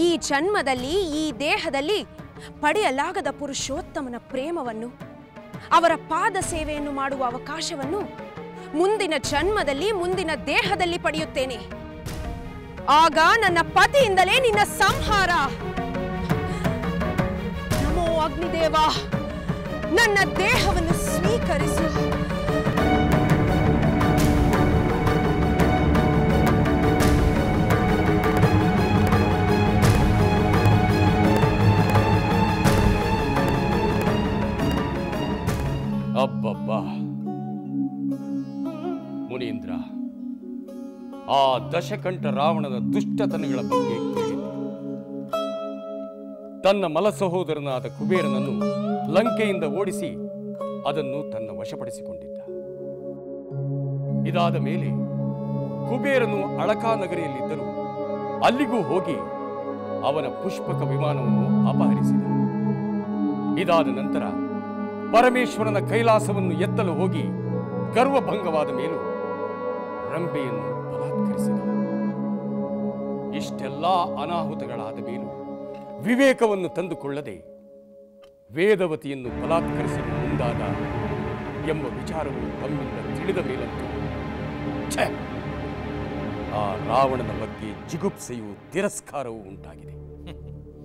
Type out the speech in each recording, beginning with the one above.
ಈ ಜನ್ಮದಲ್ಲಿ ಈ ದೇಹದಲ್ಲಿ ಪಡೆಯಲಾಗದ ಪುರುಷೋತ್ತಮನ ಪ್ರೇಮವನ್ನು, ಅವರ ಪಾದ ಸೇವೆಯನ್ನು ಮಾಡುವ ಅವಕಾಶವನ್ನು ಮುಂದಿನ ಜನ್ಮದಲ್ಲಿ, ಮುಂದಿನ ದೇಹದಲ್ಲಿ ಪಡೆಯುತ್ತೇನೆ. ಆಗ ನನ್ನ ಪತಿಯಿಂದಲೇ ನಿನ್ನ ಸಂಹಾರ. ನಮೋ ಅಗ್ನಿದೇವ, ನನ್ನ ದೇಹವನ್ನು ಸ್ವೀಕರಿಸು. ಅಬ್ಬಬ್ಬಾ ಮುನೀಂದ್ರ, ಆ ದಶಕಂಠ ರಾವಣನ ದುಷ್ಟತನಗಳ ಬಗ್ಗೆ ಕೇಳಿದೆ. ತನ್ನ ಮಲ ಸಹೋದರನಾದ ಕುಬೇರನನ್ನು ಲಂಕೆಯಿಂದ ಓಡಿಸಿ ಅದನ್ನು ತನ್ನ ವಶಪಡಿಸಿಕೊಂಡಿದ್ದ. ಇದಾದ ಮೇಲೆ ಕುಬೇರನು ಅಳಕಾ ನಗರಿಯಲ್ಲಿದ್ದರೂ ಅಲ್ಲಿಗೂ ಹೋಗಿ ಅವನ ಪುಷ್ಪಕ ವಿಮಾನವನ್ನು ಅಪಹರಿಸಿದ. ಇದಾದ ನಂತರ ಪರಮೇಶ್ವರನ ಕೈಲಾಸವನ್ನು ಎತ್ತಲು ಹೋಗಿ ಗರ್ವಭಂಗವಾದ ಮೇಲೂ ರಂಬೆಯನ್ನು ಬಲಾತ್ಕರಿಸಿದ. ಇಷ್ಟೆಲ್ಲ ಅನಾಹುತಗಳಾದ ಮೇಲೂ ವಿವೇಕವನ್ನು ತಂದುಕೊಳ್ಳದೆ ವೇದವತಿಯನ್ನು ಬಲಾತ್ಕರಿಸಲು ಮುಂದಾದ ಎಂಬ ವಿಚಾರವು ತಮ್ಮಿಂದ ತಿಳಿದ ಮೇಲಂತೂ ಆ ರಾವಣನ ಬಗ್ಗೆ ಜಿಗುಪ್ಸೆಯೂ ತಿರಸ್ಕಾರವೂ ಉಂಟಾಗಿದೆ.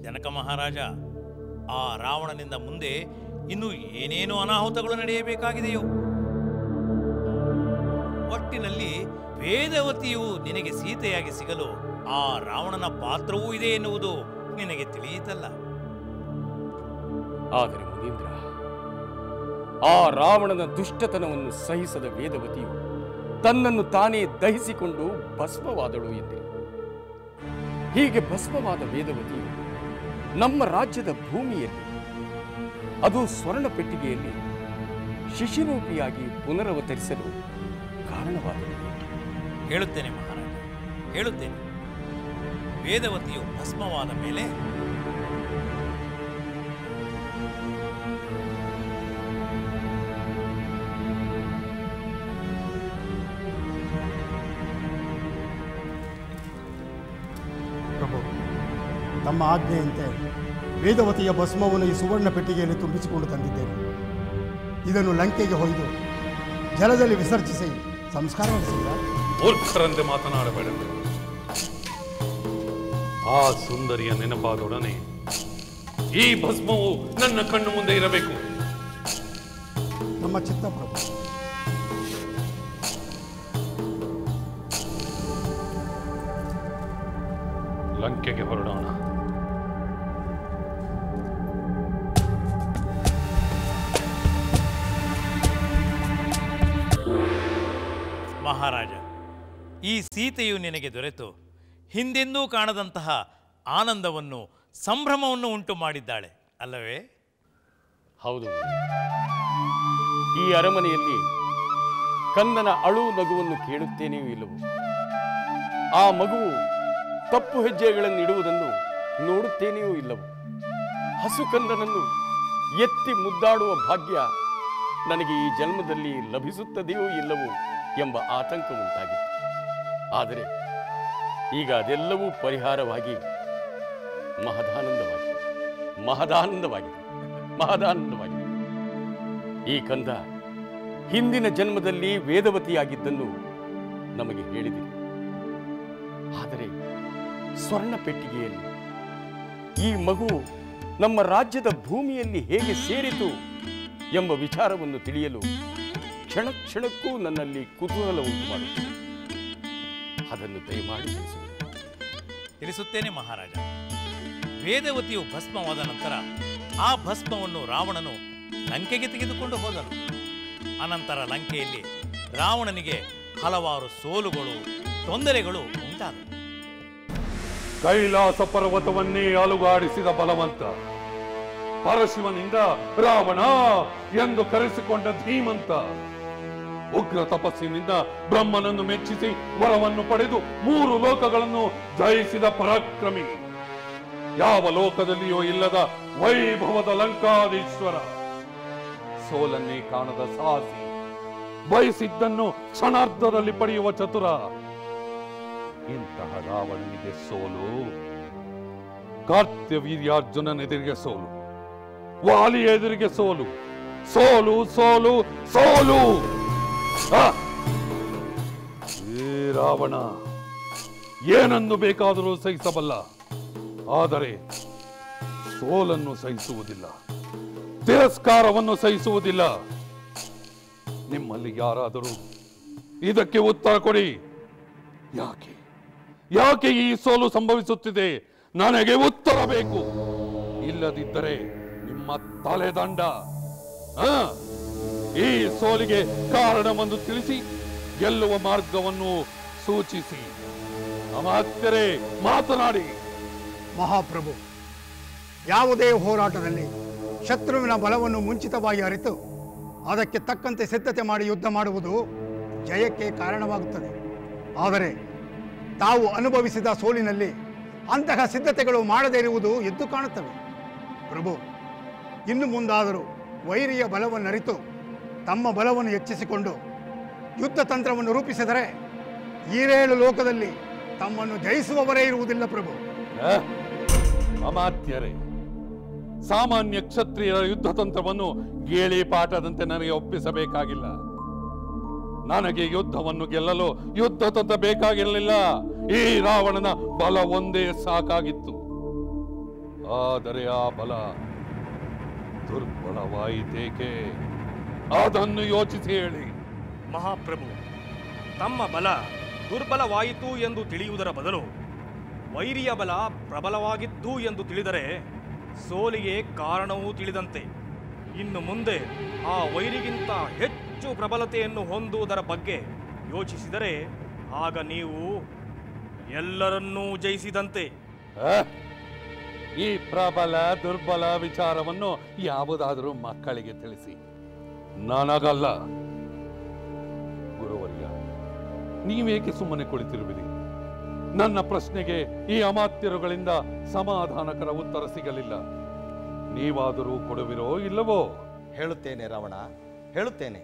ಜನಕ ಮಹಾರಾಜ, ಆ ರಾವಣನಿಂದ ಮುಂದೆ ಇನ್ನು ಏನೇನು ಅನಾಹುತಗಳು ನಡೆಯಬೇಕಾಗಿದೆಯೋ. ಒಟ್ಟಿನಲ್ಲಿ ವೇದವತಿಯು ನಿನಗೆ ಸೀತೆಯಾಗಿ ಸಿಗಲು ಆ ರಾವಣನ ಪಾತ್ರವೂ ಇದೆ ಎನ್ನುವುದು ನಿನಗೆ ತಿಳಿಯಿತಲ್ಲ. ಆದರೆ ಮುನೀಂದ್ರ, ಆ ರಾವಣನ ದುಷ್ಟತನವನ್ನು ಸಹಿಸದ ವೇದವತಿಯು ತನ್ನನ್ನು ತಾನೇ ದಹಿಸಿಕೊಂಡು ಭಸ್ಮವಾದಳು ಎಂದಿರು. ಹೀಗೆ ಭಸ್ಮವಾದ ವೇದವತಿಯು ನಮ್ಮ ರಾಜ್ಯದ ಭೂಮಿಯಲ್ಲಿ, ಅದು ಸ್ವರ್ಣ ಪೆಟ್ಟಿಗೆಯಲ್ಲಿ ಶಿಶಿರೂಪಿಯಾಗಿ ಪುನರವತರಿಸಲು ಕಾರಣವಾದಳು. ಹೇಳುತ್ತೇನೆ ಮಹಾರಾಜ, ಹೇಳುತ್ತೇನೆ. ವೇದವತಿಯು ಭಸ್ಮವಾದ ಮೇಲೆ ಪ್ರಭು, ತಮ್ಮ ಆಜ್ಞೆಯಂತೆ ವೇದವತಿಯ ಭಸ್ಮವನ್ನು ಈ ಸುವರ್ಣ ಪೆಟ್ಟಿಗೆಯಲ್ಲಿ ತುಂಬಿಸಿಕೊಂಡು ತಂದಿದ್ದೇನೆ. ಇದನ್ನು ಲಂಕೆಗೆ ಹೊಯ್ದು ಜಲದಲ್ಲಿ ವಿಸರ್ಜಿಸಿ ಸಂಸ್ಕಾರ ನಡೆಸಿದ. ಮೂರ್ಖರಂತೆ ಮಾತನಾಡಬೇಡ. ಆ ಸುಂದರಿಯ ನೆನಪಾದೊಡನೆ ಈ ಭಸ್ಮವು ನನ್ನ ಕಣ್ಣು ಮುಂದೆ ಇರಬೇಕು. ನಮ್ಮ ಚಿತ್ತ ಪ್ರಭು. ಲಂಕೆಗೆ ಹೊರಡೋಣ. ಮಹಾರಾಜ, ಈ ಸೀತೆಯು ನಿನಗೆ ದೊರೆತು ಹಿಂದೆಂದೂ ಕಾಣದಂತಹ ಆನಂದವನ್ನು, ಸಂಭ್ರಮವನ್ನು ಉಂಟು ಮಾಡಿದ್ದಾಳೆ ಅಲ್ಲವೇ? ಹೌದು. ಈ ಅರಮನೆಯಲ್ಲಿ ಕಂದನ ಅಳು ನಗುವನ್ನು ಕೇಳುತ್ತೇನೆಯೂ ಇಲ್ಲವೋ, ಆ ಮಗುವು ತಪ್ಪು ಹೆಜ್ಜೆಗಳನ್ನು ಇಡುವುದನ್ನು ನೋಡುತ್ತೇನೆಯೂ ಇಲ್ಲವೋ, ಹಸು ಕಂದನನ್ನು ಎತ್ತಿ ಮುದ್ದಾಡುವ ಭಾಗ್ಯ ನನಗೆ ಈ ಜನ್ಮದಲ್ಲಿ ಲಭಿಸುತ್ತದೆಯೋ ಇಲ್ಲವೋ ಎಂಬ ಆತಂಕ ಉಂಟಾಗಿತ್ತು. ಆದರೆ ಈಗ ಅದೆಲ್ಲವೂ ಪರಿಹಾರವಾಗಿ ಮಹದಾನಂದವಾಗಿದೆ. ಈ ಕಂದ ಹಿಂದಿನ ಜನ್ಮದಲ್ಲಿ ವೇದವತಿಯಾಗಿದ್ದನ್ನು ನಮಗೆ ಹೇಳಿದೆ. ಆದರೆ ಸ್ವರ್ಣ ಪೆಟ್ಟಿಗೆಯಲ್ಲಿ ಈ ಮಗು ನಮ್ಮ ರಾಜ್ಯದ ಭೂಮಿಯಲ್ಲಿ ಹೇಗೆ ಸೇರಿತು ಎಂಬ ವಿಚಾರವನ್ನು ತಿಳಿಯಲು ಕ್ಷಣ ಕ್ಷಣಕ್ಕೂ ನನ್ನಲ್ಲಿ ಕುತೂಹಲ ಉಂಟು ಮಾಡುತ್ತದೆ. ಅದನ್ನು ದಯಮಾಡಿ ತಿಳಿಸುತ್ತೇನೆ ಮಹಾರಾಜ. ವೇದವತಿಯು ಭಸ್ಮವಾದ ನಂತರ ಆ ಭಸ್ಮವನ್ನು ರಾವಣನು ಲಂಕೆಗೆ ತೆಗೆದುಕೊಂಡು ಹೋದನು. ಅನಂತರ ಲಂಕೆಯಲ್ಲಿ ರಾವಣನಿಗೆ ಹಲವಾರು ಸೋಲುಗಳು, ತೊಂದರೆಗಳು ಉಂಟಾದವು. ಕೈಲಾಸ ಪರ್ವತವನ್ನೇ ಅಲುಗಾಡಿಸಿದ ಬಲವಂತ, ಪರಶಿವನಿಂದ ರಾವಣ ಎಂದು ಕರೆಸಿಕೊಂಡ ಧೀಮಂತ, ಉಗ್ರ ತಪಸ್ಸಿನಿಂದ ಬ್ರಹ್ಮನನ್ನು ಮೆಚ್ಚಿಸಿ ವರವನ್ನು ಪಡೆದು 3 ಲೋಕಗಳನ್ನು ಜಯಿಸಿದ ಪರಾಕ್ರಮಿ, ಯಾವ ಲೋಕದಲ್ಲಿಯೂ ಇಲ್ಲದ ವೈಭವದ ಲಂಕಾಧೀಶ್ವರ, ಸೋಲನ್ನೇ ಕಾಣದ ಸಾಹಸಿ, ಬಯಸಿದ್ದನ್ನು ಕ್ಷಣಾರ್ಧದಲ್ಲಿ ಪಡೆಯುವ ಚತುರ. ಇಂತಹ ರಾವಣನಿಗೆ ಸೋಲು ಕಾರ್ತ್ಯವೀರ್ಯಾರ್ಜುನನೆದುರಿಗೆ ಸೋಲು, ವಾಲಿ ಎದುರಿಗೆ ಸೋಲು, ಸೋಲು ಸೋಲು ಸೋಲು. ಏ ರಾವಣ, ಏನನ್ನು ಬೇಕಾದರೂ ಸಹಿಸಬಲ್ಲ, ಆದರೆ ಸೋಲನ್ನು ಸಹಿಸುವುದಿಲ್ಲ, ತಿರಸ್ಕಾರವನ್ನು ಸಹಿಸುವುದಿಲ್ಲ. ನಿಮ್ಮಲ್ಲಿ ಯಾರಾದರೂ ಇದಕ್ಕೆ ಉತ್ತರ ಕೊಡಿ. ಯಾಕೆ ಯಾಕೆ ಈ ಸೋಲು ಸಂಭವಿಸುತ್ತಿದೆ? ನನಗೆ ಉತ್ತರ ಬೇಕು. ಇಲ್ಲದಿದ್ದರೆ ನಿಮ್ಮ ತಲೆದಂಡ. ಈ ಸೋಲಿಗೆ ಕಾರಣವನ್ನು ತಿಳಿಸಿ ಗೆಲ್ಲುವ ಮಾರ್ಗವನ್ನು ಸೂಚಿಸಿ. ಅಮಾತ್ಯರೇ, ಮಾತನಾಡಿ. ಮಹಾಪ್ರಭು, ಯಾವುದೇ ಹೋರಾಟದಲ್ಲಿ ಶತ್ರುವಿನ ಬಲವನ್ನು ಮುಂಚಿತವಾಗಿ ಅರಿತು ಅದಕ್ಕೆ ತಕ್ಕಂತೆ ಸಿದ್ಧತೆ ಮಾಡಿ ಯುದ್ಧ ಮಾಡುವುದು ಜಯಕ್ಕೆ ಕಾರಣವಾಗುತ್ತದೆ. ಆದರೆ ತಾವು ಅನುಭವಿಸಿದ ಸೋಲಿನಲ್ಲಿ ಅಂತಹ ಸಿದ್ಧತೆಗಳು ಮಾಡದೇ ಇರುವುದು ಎದ್ದು ಕಾಣುತ್ತವೆ. ಪ್ರಭು, ಇನ್ನು ಮುಂದಾದರೂ ವೈರಿಯ ಬಲವನ್ನರಿತು ತಮ್ಮ ಬಲವನ್ನು ಹೆಚ್ಚಿಸಿಕೊಂಡು ಯುದ್ಧ ತಂತ್ರವನ್ನು ರೂಪಿಸಿದರೆ ಈರೇಳು ಲೋಕದಲ್ಲಿ ತಮ್ಮನ್ನು ಜಯಿಸುವವರೇ ಇರುವುದಿಲ್ಲ. ಪ್ರಭು, ಅಮಾತ್ಯರೇ, ಸಾಮಾನ್ಯ ಕ್ಷತ್ರಿಯರ ಯುದ್ಧ ತಂತ್ರವನ್ನು ಗೇಳಿ ಪಾಠದಂತೆ ನನಗೆ ಒಪ್ಪಿಸಬೇಕಾಗಿಲ್ಲ. ನನಗೆ ಯುದ್ಧವನ್ನು ಗೆಲ್ಲಲು ಯುದ್ಧ ತಂತ್ರ ಬೇಕಾಗಿರಲಿಲ್ಲ. ಈ ರಾವಣನ ಬಲ ಒಂದೇ ಸಾಕಾಗಿತ್ತು. ಆದರೆ ಆ ಬಲ ದುರ್ಬಲವಾಯಿತೇಕೆ? ಅದನ್ನು ಯೋಚಿಸಿ ಹೇಳಿ. ಮಹಾಪ್ರಭು, ತಮ್ಮ ಬಲ ದುರ್ಬಲವಾಯಿತು ಎಂದು ತಿಳಿಯುವುದರ ಬದಲು ವೈರಿಯ ಬಲ ಪ್ರಬಲವಾಗಿತ್ತು ಎಂದು ತಿಳಿದರೆ ಸೋಲಿಗೆ ಕಾರಣವೂ ತಿಳಿದಂತೆ. ಇನ್ನು ಮುಂದೆ ಆ ವೈರಿಗಿಂತ ಹೆಚ್ಚು ಪ್ರಬಲತೆಯನ್ನು ಹೊಂದುವುದರ ಬಗ್ಗೆ ಯೋಚಿಸಿದರೆ ಆಗ ನೀವು ಎಲ್ಲರನ್ನೂ ಜಯಿಸಿದಂತೆ. ಈ ಪ್ರಬಲ ದುರ್ಬಲ ವಿಚಾರವನ್ನು ಯಾವುದಾದರೂ ಮಕ್ಕಳಿಗೆ ತಿಳಿಸಿ, ನನಗಲ್ಲ. ಗುರುವರ್ಯ, ನೀವೇಕೆ ಸುಮ್ಮನೆ ಕುಳಿತಿರುವಿರಿ? ನನ್ನ ಪ್ರಶ್ನೆಗೆ ಈ ಅಮಾತ್ಯರುಗಳಿಂದ ಸಮಾಧಾನಕರ ಉತ್ತರ ಸಿಗಲಿಲ್ಲ. ನೀವಾದರೂ ಕೊಡುವಿರೋ ಇಲ್ಲವೋ? ಹೇಳುತ್ತೇನೆ ರಾವಣ, ಹೇಳುತ್ತೇನೆ.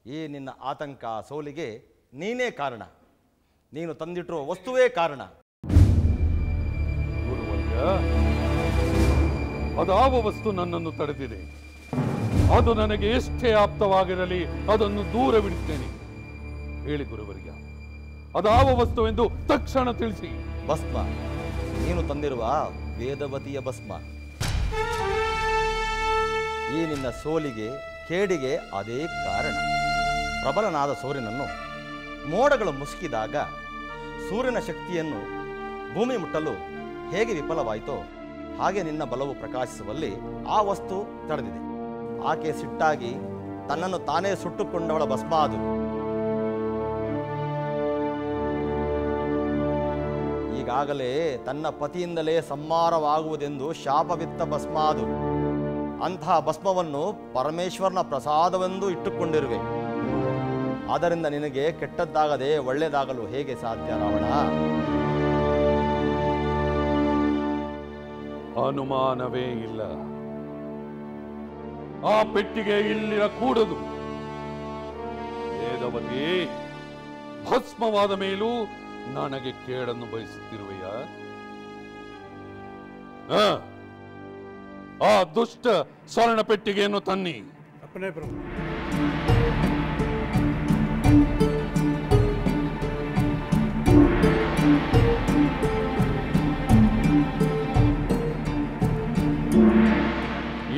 ಈ ನಿನ್ನ ಆತಂಕ ಸೋಲಿಗೆ ನೀನೇ ಕಾರಣ. ನೀನು ತಂದಿಟ್ಟಿರುವ ವಸ್ತುವೇ ಕಾರಣ. ಗುರುವರ್ಯ, ಅದಾವ ವಸ್ತು ನನ್ನನ್ನು ತಡೆದಿದೆ? ಅದು ನನಗೆ ಎಷ್ಟೇ ಆಪ್ತವಾಗಿರಲಿ ಅದನ್ನು ದೂರವಿಡುತ್ತೇನೆ. ಹೇಳಿ ಗುರುವರ್ಯ, ಅದಾವ ವಸ್ತು ಎಂದು ತಕ್ಷಣ ತಿಳಿಸಿ. ಭಸ್ಮ, ನೀನು ತಂದಿರುವ ವೇದವತಿಯ ಭಸ್ಮ. ಈ ನಿನ್ನ ಸೋಲಿಗೆ ಕೇಡಿಗೆ ಅದೇ ಕಾರಣ. ಪ್ರಬಲನಾದ ಸೂರ್ಯನನ್ನು ಮೋಡಗಳು ಮುಸುಕಿದಾಗ ಸೂರ್ಯನ ಶಕ್ತಿಯನ್ನು ಭೂಮಿ ಮುಟ್ಟಲು ಹೇಗೆ ವಿಫಲವಾಯಿತೋ ಹಾಗೆ ನಿನ್ನ ಬಲವು ಪ್ರಕಾಶಿಸುವಲ್ಲಿ ಆ ವಸ್ತು ತಡೆದಿದೆ. ಆಕೆ ಸಿಟ್ಟಾಗಿ ತನ್ನನ್ನು ತಾನೇ ಸುಟ್ಟುಕೊಂಡವಳ ಭಸ್ಮ ಅದು. ಈಗಾಗಲೇ ತನ್ನ ಪತಿಯಿಂದಲೇ ಸಂಹಾರವಾಗುವುದೆಂದು ಶಾಪವಿತ್ತ ಭಸ್ಮ ಅದು. ಅಂತಹ ಭಸ್ಮವನ್ನು ಪರಮೇಶ್ವರನ ಪ್ರಸಾದವೆಂದು ಇಟ್ಟುಕೊಂಡಿರುವೆ. ಆದ್ದರಿಂದ ನಿನಗೆ ಕೆಟ್ಟದ್ದಾಗದೆ ಒಳ್ಳೆಯದಾಗಲು ಹೇಗೆ ಸಾಧ್ಯ ರಾವಣ? ಅನುಮಾನವೇ ಇಲ್ಲ. ಆ ಪೆಟ್ಟಿಗೆ ಇಲ್ಲಿರ ಕೂಡದು. ವೇದವತಿ, ಭಸ್ಮವಾದ ಮೇಲೂ ನನಗೆ ಕೇಡನ್ನು ಬಯಸುತ್ತಿರುವೆಯ? ಆ ದುಷ್ಟ ಸ್ವರ್ಣ ಪೆಟ್ಟಿಗೆಯನ್ನು ತನ್ನಿ. ಅಪ್ಪನೇ ಪ್ರಭು.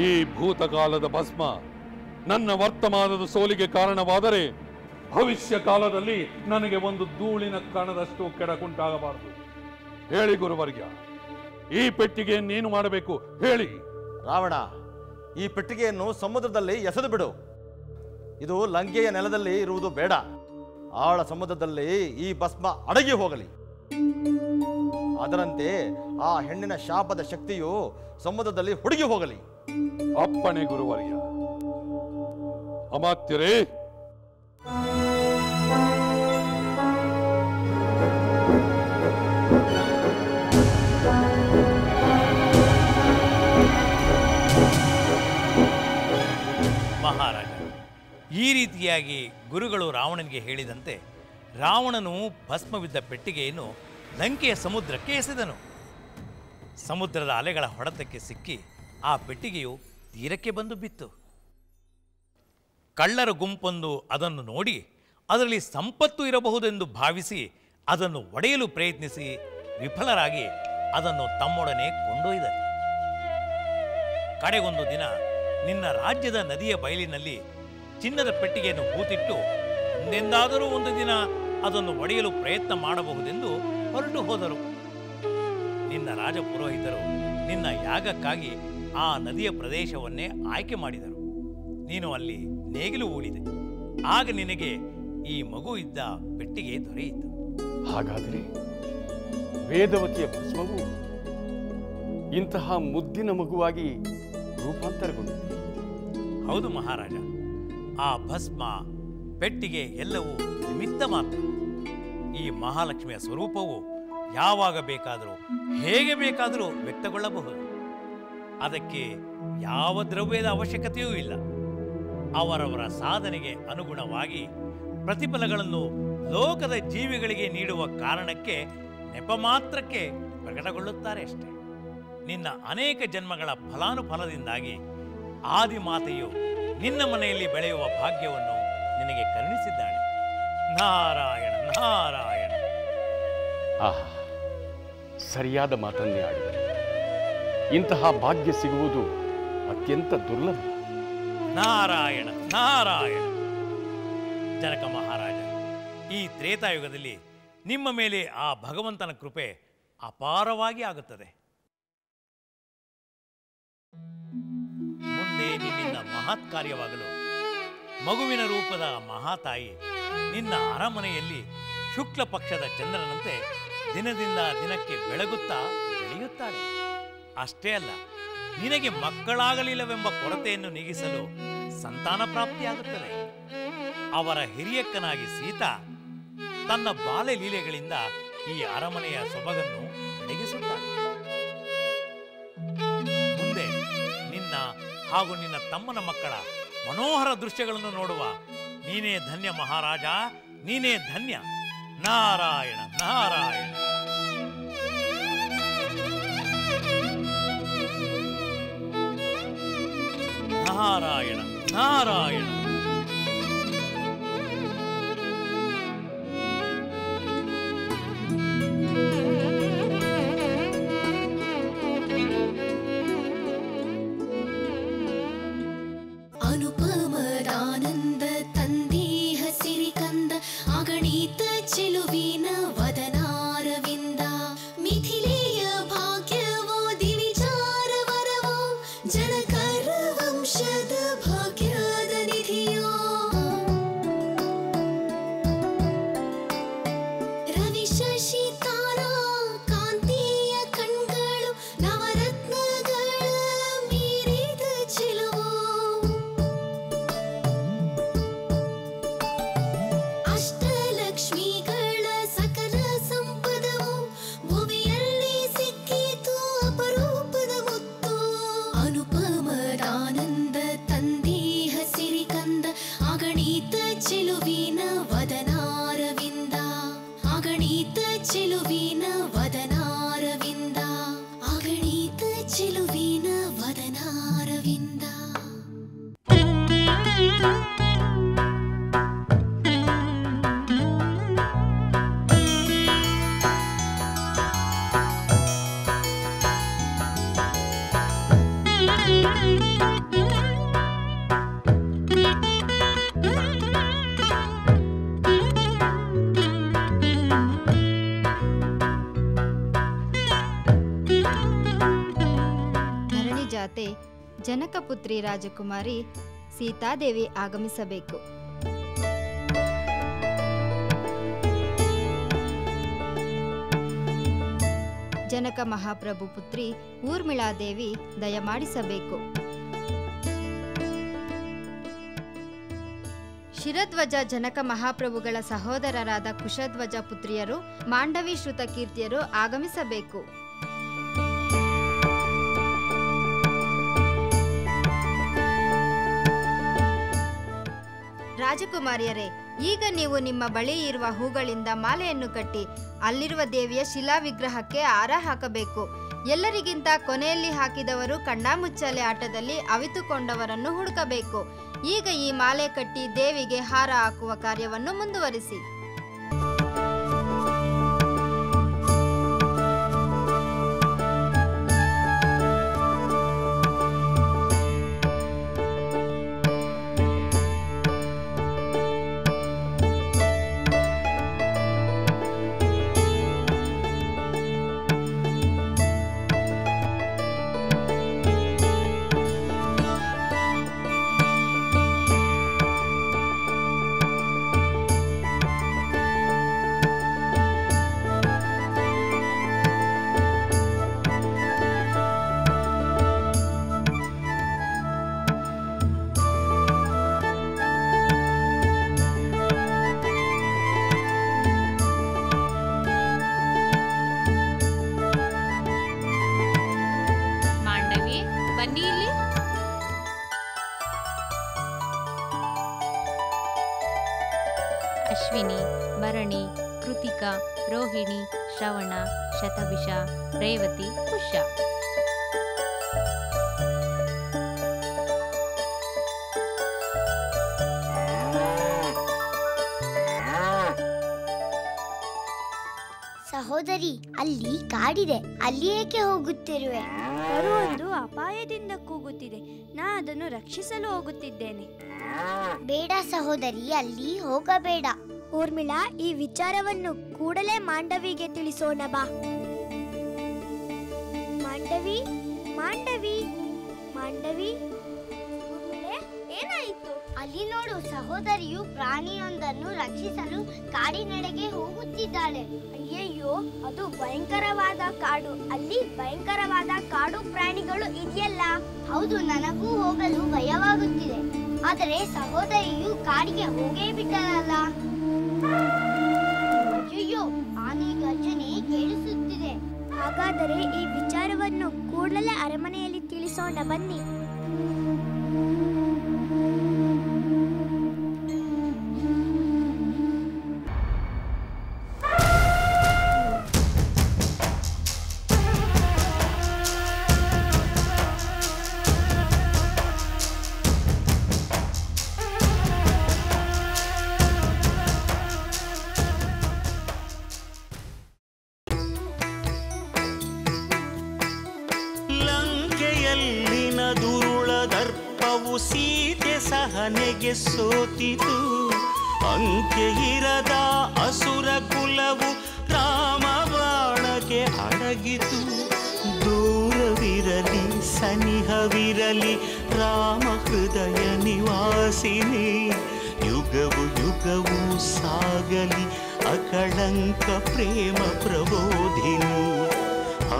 ಈ ಭೂತಕಾಲದ ಭಸ್ಮ ನನ್ನ ವರ್ತಮಾನದ ಸೋಲಿಗೆ ಕಾರಣವಾದರೆ ಭವಿಷ್ಯ ಕಾಲದಲ್ಲಿ ನನಗೆ ಒಂದು ಧೂಳಿನ ಕಣದಷ್ಟು ಕೆಡಕುಂಟಾಗಬಾರದು. ಹೇಳಿ ಗುರುವರ್ಯ, ಈ ಪೆಟ್ಟಿಗೆ ನೀನು ಮಾಡಬೇಕು. ಹೇಳಿ. ರಾವಣ, ಈ ಪೆಟ್ಟಿಗೆಯನ್ನು ಸಮುದ್ರದಲ್ಲಿ ಎಸೆದು ಬಿಡು. ಇದು ಲಂಕೆಯ ನೆಲದಲ್ಲಿ ಇರುವುದು ಬೇಡ. ಆಳ ಸಮುದ್ರದಲ್ಲಿ ಈ ಭಸ್ಮ ಅಡಗಿ ಹೋಗಲಿ. ಅದರಂತೆ ಆ ಹೆಣ್ಣಿನ ಶಾಪದ ಶಕ್ತಿಯು ಸಮುದ್ರದಲ್ಲಿ ಹುಡುಗಿ ಹೋಗಲಿ. ಅಪ್ಪಣೆ ಗುರುವರ್ಯ. ಅಮಾತ್ಯರೇ, ಮಹಾರಾಜ, ಈ ರೀತಿಯಾಗಿ ಗುರುಗಳು ರಾವಣನಿಗೆ ಹೇಳಿದಂತೆ ರಾವಣನು ಭಸ್ಮವಿದ್ದ ಪೆಟ್ಟಿಗೆಯನ್ನು ಲಂಕೆಯ ಸಮುದ್ರಕ್ಕೆ ಎಸೆದನು. ಸಮುದ್ರದ ಅಲೆಗಳ ಹೊಡೆತಕ್ಕೆ ಸಿಕ್ಕಿ ಆ ಪೆಟ್ಟಿಗೆಯು ತೀರಕ್ಕೆ ಬಂದು ಬಿತ್ತು. ಕಳ್ಳರ ಗುಂಪೊಂದು ಅದನ್ನು ನೋಡಿ ಅದರಲ್ಲಿ ಸಂಪತ್ತು ಇರಬಹುದೆಂದು ಭಾವಿಸಿ ಅದನ್ನು ಒಡೆಯಲು ಪ್ರಯತ್ನಿಸಿ ವಿಫಲರಾಗಿ ಅದನ್ನು ತಮ್ಮೊಡನೆ ಕೊಂಡೊಯ್ದರು. ಕಡೆಗೊಂದು ದಿನ ನಿನ್ನ ರಾಜ್ಯದ ನದಿಯ ಬಯಲಿನಲ್ಲಿ ಚಿನ್ನದ ಪೆಟ್ಟಿಗೆಯನ್ನು ಹೂತಿಟ್ಟು ಎಂದೆಂದಾದರೂ ಒಂದು ದಿನ ಅದನ್ನು ಒಡೆಯಲು ಪ್ರಯತ್ನ ಮಾಡಬಹುದೆಂದು ಹೊರಟು ಹೋದರು. ನಿನ್ನ ರಾಜಪುರೋಹಿತರು ನಿನ್ನ ಯಾಗಕ್ಕಾಗಿ ಆ ನದಿಯ ಪ್ರದೇಶವನ್ನೇ ಆಯ್ಕೆ ಮಾಡಿದರು. ನೀನು ಅಲ್ಲಿ ನೇಗಿಲು ಹೂಡಿದೆ. ಆಗ ನಿನಗೆ ಈ ಮಗು ಇದ್ದ ಪೆಟ್ಟಿಗೆ ದೊರೆಯಿತು. ಹಾಗಾದರೆ ವೇದವತಿಯ ಭಸ್ಮವು ಇಂತಹ ಮುದ್ದಿನ ಮಗುವಾಗಿ ರೂಪಾಂತರಗೊಂಡಿದೆ. ಹೌದು ಮಹಾರಾಜ, ಆ ಭಸ್ಮ ಪೆಟ್ಟಿಗೆ ಎಲ್ಲವೂ ನಿಮಿತ್ತ ಮಾತ್ರ. ಈ ಮಹಾಲಕ್ಷ್ಮಿಯ ಸ್ವರೂಪವು ಯಾವಾಗ ಬೇಕಾದರೂ ಹೇಗೆ ಬೇಕಾದರೂ ವ್ಯಕ್ತಗೊಳ್ಳಬಹುದು. ಅದಕ್ಕೆ ಯಾವ ದ್ರವ್ಯದ ಅವಶ್ಯಕತೆಯೂ ಇಲ್ಲ. ಅವರವರ ಸಾಧನೆಗೆ ಅನುಗುಣವಾಗಿ ಪ್ರತಿಫಲಗಳನ್ನು ಲೋಕದ ಜೀವಿಗಳಿಗೆ ನೀಡುವ ಕಾರಣಕ್ಕೆ ನೆಪ ಮಾತ್ರಕ್ಕೆ ಪ್ರಕಟಗೊಳ್ಳುತ್ತಾರೆ ಅಷ್ಟೇ. ನಿನ್ನ ಅನೇಕ ಜನ್ಮಗಳ ಫಲಾನುಫಲದಿಂದಾಗಿ ಆದಿಮಾತೆಯು ನಿನ್ನ ಮನೆಯಲ್ಲಿ ಬೆಳೆಯುವ ಭಾಗ್ಯವನ್ನು ನಿನಗೆ ಕರುಣಿಸಿದ್ದಾಳೆ. ನಾರಾಯಣ ನಾರಾಯಣ. ಆಹಾ, ಸರಿಯಾದ ಮಾತನ್ನೇ ಆಡಿದೆ. ಇಂತಹ ಭಾಗ್ಯ ಸಿಗುವುದು ಅತ್ಯಂತ ದುರ್ಲಭ. ನಾರಾಯಣ ನಾರಾಯಣ. ಜನಕ ಮಹಾರಾಜ, ಈ ತ್ರೇತಾಯುಗದಲ್ಲಿ ನಿಮ್ಮ ಮೇಲೆ ಆ ಭಗವಂತನ ಕೃಪೆ ಅಪಾರವಾಗಿ ಆಗುತ್ತದೆ. ಮುಂದೆ ನಿನ್ನಿಂದ ಮಹತ್ ಕಾರ್ಯವಾಗಲು ಮಗುವಿನ ರೂಪದ ಮಹಾತಾಯಿ ನಿನ್ನ ಅರಮನೆಯಲ್ಲಿ ಶುಕ್ಲ ಪಕ್ಷದ ಚಂದ್ರನಂತೆ ದಿನದಿಂದ ದಿನಕ್ಕೆ ಬೆಳಗುತ್ತಾ ಬೆಳೆಯುತ್ತಾಳೆ. ಅಷ್ಟೇ ಅಲ್ಲ, ನಿನಗೆ ಮಕ್ಕಳಾಗಲಿಲ್ಲವೆಂಬ ಕೊರತೆಯನ್ನು ನೀಗಿಸಲು ಸಂತಾನ ಪ್ರಾಪ್ತಿಯಾಗುತ್ತದೆ. ಅವರ ಹಿರಿಯಕ್ಕನಾಗಿ ಸೀತಾ ತನ್ನ ಬಾಲ್ಯ ಲೀಲೆಗಳಿಂದ ಈ ಅರಮನೆಯ ಸೊಬಗನ್ನು ಬೆಳಗಿಸುತ್ತಾಳೆ. ಮುಂದೆ ನಿನ್ನ ಹಾಗೂ ನಿನ್ನ ತಮ್ಮನ ಮಕ್ಕಳ ಮನೋಹರ ದೃಶ್ಯಗಳನ್ನು ನೋಡುವ ನೀನೇ ಧನ್ಯ ಮಹಾರಾಜ, ನೀನೇ ಧನ್ಯ. ನಾರಾಯಣ ನಾರಾಯಣ. ನಾರಾಯಣ ನಾರಾಯಣ. ಅನುಪಮರಾನಂದ ತಂದೇಹ ಸಿರಿಕಂದ ಅಗಣಿತ ಚೆಲುವಿನ ವದನಾರವಿಂದ ಮಿಥಿಲೆಯ ಭಾಗ್ಯವೋ ದಿವಿಚಾರ ವರವೋ ಜನಕರ ವಂಶದ ಭಾಗ್ಯದ ನಿಧಿಯೋ ರವಿ ಶಶಿ ತಾರಾ ಕಾಂತಿಯ ಕಣ್ಗಳು ನವರತ್ನಗಳ ಮೀರಿದ ಚೆಲುವು ಅಷ್ಟಲಕ್ಷ್ಮಿಗಳ ಸಕಲ ಸಂಪದವು ಭುವಿಯಲ್ಲಿ ಸಿಕ್ಕಿತು ಅಪರೂಪದ ಮುತ್ತು. ಅನುಪಮರಾನಂದ ತಂದೇಹ ಸಿರಿಕಂದ ಅಗಣಿತ ಚೆಲುವಿನ ವದನಾರವಿಂದ ಅಗಣಿತ ಚೆಲುವಿನ ವದನಾರವಿಂದ ಅಗಣಿತ ಚೆಲುವಿನ ವದನಾರವಿಂದ. ಧರಣಿ ಜಾತೆ ಜನಕಪುತ್ರಿ ರಾಜಕುಮಾರಿ ಸೀತಾದೇವಿ ಆಗಮಿಸಬೇಕು. ಜನಕ ಮಹಾಪ್ರಭು ಪುತ್ರಿ ಊರ್ಮಿಳಾದೇವಿ ದಯಮಾಡಿಸಬೇಕು. ಶಿರಧ್ವಜ ಜನಕ ಮಹಾಪ್ರಭುಗಳ ಸಹೋದರರಾದ ಕುಶಧ್ವಜ ಪುತ್ರಿಯರು ಮಾಂಡವಿ ಶ್ರುತ ಕೀರ್ತಿಯರು ಆಗಮಿಸಬೇಕು. ರಾಜಕುಮಾರಿಯರೇ, ಈಗ ನೀವು ನಿಮ್ಮ ಬಳಿ ಇರುವ ಹೂಗಳಿಂದ ಮಾಲೆಯನ್ನು ಕಟ್ಟಿ ಅಲ್ಲಿರುವ ದೇವಿಯ ಶಿಲಾ ವಿಗ್ರಹಕ್ಕೆ ಹಾರ ಹಾಕಬೇಕು. ಎಲ್ಲರಿಗಿಂತ ಕೊನೆಯಲ್ಲಿ ಹಾಕಿದವರು ಕಣ್ಣಾಮುಚ್ಚಾಲೆ ಆಟದಲ್ಲಿ ಅವಿತುಕೊಂಡವರನ್ನು ಹುಡುಕಬೇಕು. ಈಗ ಈ ಮಾಲೆ ಕಟ್ಟಿ ದೇವಿಗೆ ಹಾರ ಹಾಕುವ ಕಾರ್ಯವನ್ನು ಮುಂದುವರಿಸಿ. ಅಶ್ವಿನಿ, ಭರಣಿ, ಕೃತಿಕಾ, ರೋಹಿಣಿ, ಶ್ರವಣ, ಶತಭಿಷ, ರೇವತಿ, ಪುಷ್ಯ. ಸಹೋದರಿ, ಅಲ್ಲಿ ಕಾಡಿದೆ, ಅಲ್ಲಿ ಏಕೆ ಹೋಗುತ್ತಿರುವೆ? ಬರುವೊಂದು ಅಪಾಯದಿಂದ ಕೂಗುತ್ತಿದೆ. ನಾ ಅದನ್ನು ರಕ್ಷಿಸಲು ಹೋಗುತ್ತಿದ್ದೇನೆ. ಬೇಡ ಸಹೋದರಿ, ಅಲ್ಲಿ ಹೋಗಬೇಡ. ಊರ್ಮಿಳಾ, ಈ ವಿಚಾರವನ್ನು ಕೂಡಲೇ ಮಾಂಡವಿಗೆ ತಿಳಿಸೋಣ ಬಾ. ಮಾಂಡವಿ, ಮಾಂಡವಿ, ಮಾಂಡವಿ, ಏನಾಯಿತು? ಅಲ್ಲಿ ನೋಡು, ಸಹೋದರಿಯು ಪ್ರಾಣಿಯೊಂದನ್ನು ರಕ್ಷಿಸಲು ಕಾಡಿನೆಡೆಗೆ ಹೋಗುತ್ತಿದ್ದಾಳೆ. ಅಯ್ಯಯ್ಯೋ, ಅದು ಭಯಂಕರವಾದ ಕಾಡು. ಅಲ್ಲಿ ಭಯಂಕರವಾದ ಕಾಡು ಪ್ರಾಣಿಗಳು ಇದೆಯಲ್ಲ. ಹೌದು, ನನಗೂ ಹೋಗಲು ಭಯವಾಗುತ್ತಿದೆ. ಆದರೆ ಸಹೋದರಿಯು ಕಾಡಿಗೆ ಹೋಗೇ ಬಿಟ್ಟಳಲ್ಲ. ಅಯ್ಯಯ್ಯೋ, ಆನೆ ಗರ್ಜನೆ ಕೇಳಿಸುತ್ತಿದೆ. ಹಾಗಾದರೆ ಈ ವಿಚಾರವನ್ನು ಕೂಡಲೇ ಅರಮನೆಯಲ್ಲಿ ತಿಳಿಸೋಣ ಬನ್ನಿ. ಸೀತೆ ಸಹನೆಗೆ ಸೋತಿತು. ಅಂಕೆ ಇರದ ಅಸುರ ಕುಲವು ರಾಮ ಬಾಣಕ್ಕೆ ಅಡಗಿತು. ದೂರವಿರಲಿ ಸನಿಹವಿರಲಿ ರಾಮ ಹೃದಯ ನಿವಾಸಿನಿ. ಯುಗವು ಯುಗವು ಸಾಗಲಿ ಅಕಳಂಕ ಪ್ರೇಮ ಪ್ರಬೋಧಿನಿ.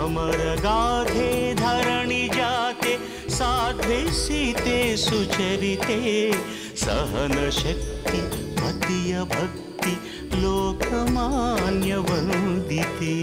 ಅಮರ ಗಾಧೆ ಧರಣಿ ಜಾತೆ ಸಾಧ್ವೆ ಸೀತೆ ಸುಚರಿತೆ. ಸಹನ ಶಕ್ತಿ ಪತಿಯ ಭಕ್ತಿ ಲೋಕಮಾನ್ಯ ವಂದಿತೆ.